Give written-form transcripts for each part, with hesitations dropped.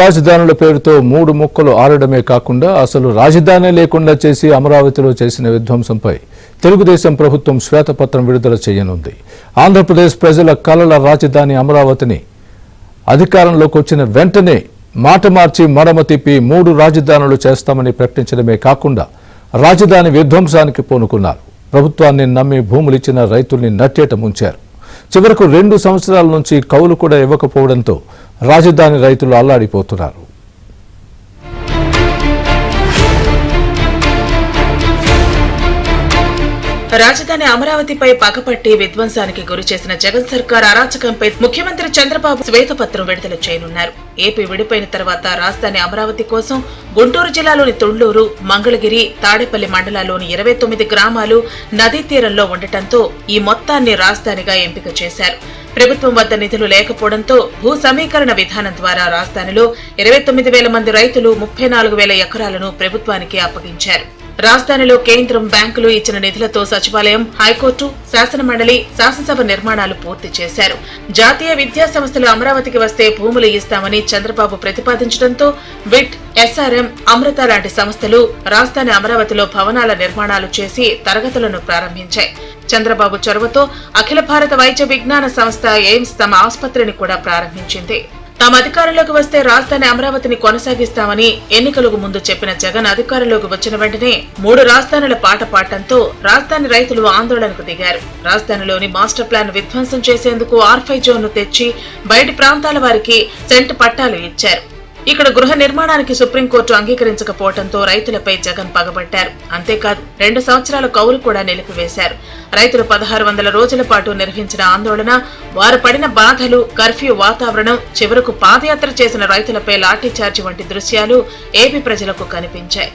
రాజధానుల పేరుతో మూడు ముక్కలు ఆరడమే కాకుండా అసలు రాజధాని లేకుండా చేసి అమరావతిలో చేసిన విధ్వంసంపై తెలుగుదేశం ప్రభుత్వం శ్వేతపత్రం విడుదల చేయనుంది. ఆంధ్రప్రదేశ్ ప్రజల కలల రాజధాని అమరావతిని అధికారంలోకి వచ్చిన వెంటనే మాట మార్చి మడమ తిప్పి మూడు రాజధానులు చేస్తామని ప్రకటించడమే కాకుండా రాజధాని విధ్వంసానికి పూనుకున్నారు. ప్రభుత్వాన్ని నమ్మి భూములిచ్చిన రైతుల్ని నట్టేట ముంచారు. చివరకు 2 సంవత్సరాల నుంచి కౌలు కూడా ఇవ్వకపోవడంతో రాజధాని రైతులు అల్లాడిపోతున్నారు. రాజధాని అమరావతిపై పగపట్టి విధ్వంసానికి గురి చేసిన జగన్ సర్కార్ అరాచకంపై ముఖ్యమంత్రి చంద్రబాబు శ్వేతపత్రం విడుదల చేయనున్నారు. ఏపీ విడిపోయిన తర్వాత రాజధాని అమరావతి కోసం గుంటూరు జిల్లాలోని తుళ్లూరు, మంగళగిరి, తాడేపల్లి మండలాల్లోని 29 గ్రామాలు నదీ తీరంలో ఉండటంతో ఈ మొత్తాన్ని రాజధానిగా ఎంపిక చేశారు. ప్రభుత్వం వద్ద నిధులు లేకపోవడంతో భూ సమీకరణ విధానం ద్వారా రాజధానిలో 29,000 మంది రైతులు 34,000 ఎకరాలను ప్రభుత్వానికి అప్పగించారు. రాజధానిలో కేంద్రం, బ్యాంకులు ఇచ్చిన నిధులతో సచివాలయం, హైకోర్టు, శాసనమండలి, శాసనసభ నిర్మాణాలు పూర్తి చేశారు. జాతీయ విద్యా సంస్థలు అమరావతికి వస్తే భూములు ఇస్తామని చంద్రబాబు ప్రతిపాదించడంతో విట్, ఎస్ఆర్ఎం, అమృత లాంటి సంస్థలు రాజధాని అమరావతిలో భవనాల నిర్మాణాలు చేసి తరగతులను ప్రారంభించాయి. చంద్రబాబు చొరవతో అఖిల భారత వైద్య విజ్ఞాన సంస్థ ఎయిమ్స్ తమ ఆసుపత్రిని కూడా ప్రారంభించింది. తాము అధికారంలోకి వస్తే రాజధాని అమరావతిని కొనసాగిస్తామని ఎన్నికలకు ముందు చెప్పిన జగన్ అధికారంలోకి వచ్చిన వెంటనే 3 రాజధానుల పాట పాడటంతో రాజధాని రైతులు ఆందోళనకు దిగారు. రాజధానిలోని మాస్టర్ ప్లాన్ విధ్వంసం చేసేందుకు R5 జోన్ను తెచ్చి బయటి ప్రాంతాల వారికి సెంట్ పట్టాలు ఇచ్చారు. ఇక్కడ గృహ నిర్మాణానికి సుప్రీంకోర్టు అంగీకరించకపోవడంతో రైతులపై జగన్ పగబట్టారు. అంతేకాదు 2 సంవత్సరాల కౌలు కూడా నిలిపివేశారు. రైతులు 1600 రోజుల పాటు నిర్వహించిన ఆందోళన, వారు పడిన బాధలు, కర్ఫ్యూ వాతావరణం, చివరకు పాదయాత్ర చేసిన రైతులపై లాఠీచార్జి వంటి దృశ్యాలు ఏపీ ప్రజలకు కనిపించాయి.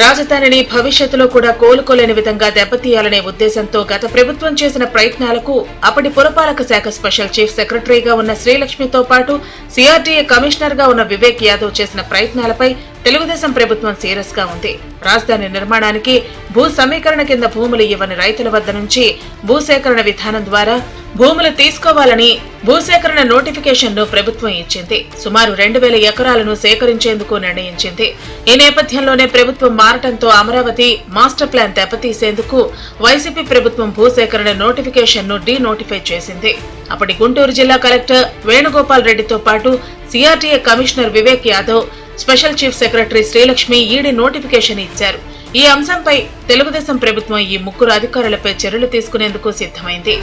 రాజధానిని భవిష్యత్తులో కూడా కోలుకోలేని విధంగా దెబ్బతీయాలనే ఉద్దేశంతో గత ప్రభుత్వం చేసిన ప్రయత్నాలకు అప్పటి పురపాలక శాఖ స్పెషల్ చీఫ్ సెక్రటరీగా ఉన్న శ్రీలక్ష్మితో పాటు CRDA కమిషనర్ గా ఉన్న వివేక్ యాదవ్ చేసిన ప్రయత్నాలపై తెలుగుదేశం ప్రభుత్వం సీరియస్ గా ఉంది. రాజధాని నిర్మాణానికి భూ సమీకరణ కింద భూములు ఇవ్వని రైతుల వద్ద నుంచి భూసేకరణ విధానం ద్వారా భూములు తీసుకోవాలని భూసేకరణ నోటిఫికేషన్ ను ప్రభుత్వం ఇచ్చింది. సుమారు 2,000 ఎకరాలను సేకరించేందుకు నిర్ణయించింది. ఈ నేపథ్యంలోనే ప్రభుత్వం మారటంతో అమరావతి మాస్టర్ ప్లాన్ దెబ్బతీసేందుకు వైసీపీ ప్రభుత్వం భూసేకరణ నోటిఫికేషన్ ను డీనోటిఫై చేసింది. అప్పటి గుంటూరు జిల్లా కలెక్టర్ వేణుగోపాల్ రెడ్డితో పాటు CRDA commissioner Vivek Yadav, special chief secretary Srilakshmi ED notification ఇచ్చారు. ఈ అంశంపై తెలుగుదేశం ప్రభుత్వం ఈ 3 అధికారులపై చర్యలు తీసుకునేందుకు సిద్ధమైంది.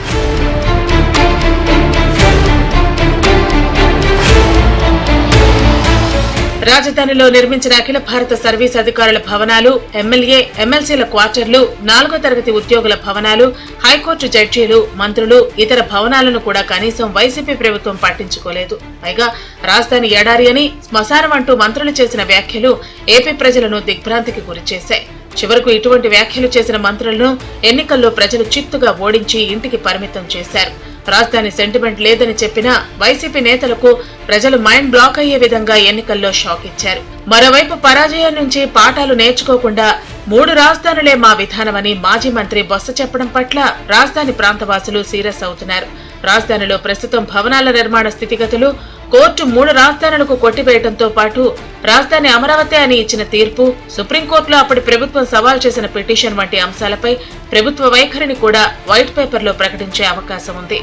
రాజధానిలో నిర్మించిన అఖిల భారత సర్వీస్ అధికారుల భవనాలు, ఎమ్మెల్యే, ఎమ్మెల్సీల క్వార్టర్లు, 4వ తరగతి ఉద్యోగుల భవనాలు, హైకోర్టు జడ్జీలు, మంత్రులు, ఇతర భవనాలను కూడా కనీసం వైసీపీ ప్రభుత్వం పట్టించుకోలేదు. పైగా రాజధాని ఎడారి అని, శ్మశానం అంటూ మంత్రులు చేసిన వ్యాఖ్యలు ఏపీ ప్రజలను దిగ్భ్రాంతికి గురిచేశాయి. చివరకు ఇటువంటి వ్యాఖ్యలు చేసిన మంత్రులను ఎన్నికల్లో ప్రజలు చిత్తుగా ఓడించి ఇంటికి పరిమితం చేశారు. రాజధాని సెంటిమెంట్ లేదని చెప్పినా వైసీపీ నేతలకు ప్రజలు మైండ్ బ్లాక్ అయ్యే విధంగా ఎన్నికల్లో షాక్ ఇచ్చారు. మరోవైపు పరాజయం నుంచి పాఠాలు నేర్చుకోకుండా 3 రాజధానులే మా విధానమని మాజీ మంత్రి బొత్స చెప్పడం పట్ల రాజధాని ప్రాంతవాసులు సీరియస్ అవుతున్నారు. రాజధానిలో ప్రస్తుతం భవనాల నిర్మాణ స్థితిగతులు, కోర్టు 3 రాజధానులకు కొట్టివేయడంతో పాటు రాజధాని అమరావతి అని ఇచ్చిన తీర్పు, సుప్రీంకోర్టులో అప్పటి ప్రభుత్వం సవాల్ చేసిన పిటిషన్ వంటి అంశాలపై ప్రభుత్వ వైఖరిని కూడా వైట్ పేపర్లో ప్రకటించే అవకాశం ఉంది.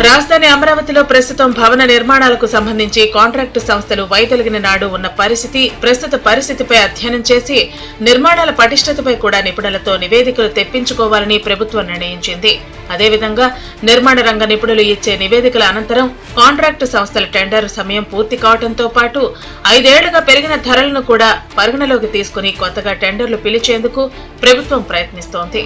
రాజధాని అమరావతిలో ప్రస్తుతం భవన నిర్మాణాలకు సంబంధించి కాంట్రాక్టు సంస్థలు వైదొలిగిన నాడు ఉన్న పరిస్థితి, ప్రస్తుత పరిస్థితిపై అధ్యయనం చేసి నిర్మాణాల పటిష్టతపై కూడా నిపుణులతో నివేదికలు తెప్పించుకోవాలని ప్రభుత్వం నిర్ణయించింది. అదేవిధంగా నిర్మాణ రంగ నిపుణులు ఇచ్చే నివేదికల అనంతరం కాంట్రాక్టు సంస్థల టెండర్ సమయం పూర్తి కావడంతో పాటు 5 ఏళ్లుగా పెరిగిన ధరలను కూడా పరిగణలోకి తీసుకుని కొత్తగా టెండర్లు పిలిచేందుకు ప్రభుత్వం ప్రయత్నిస్తోంది.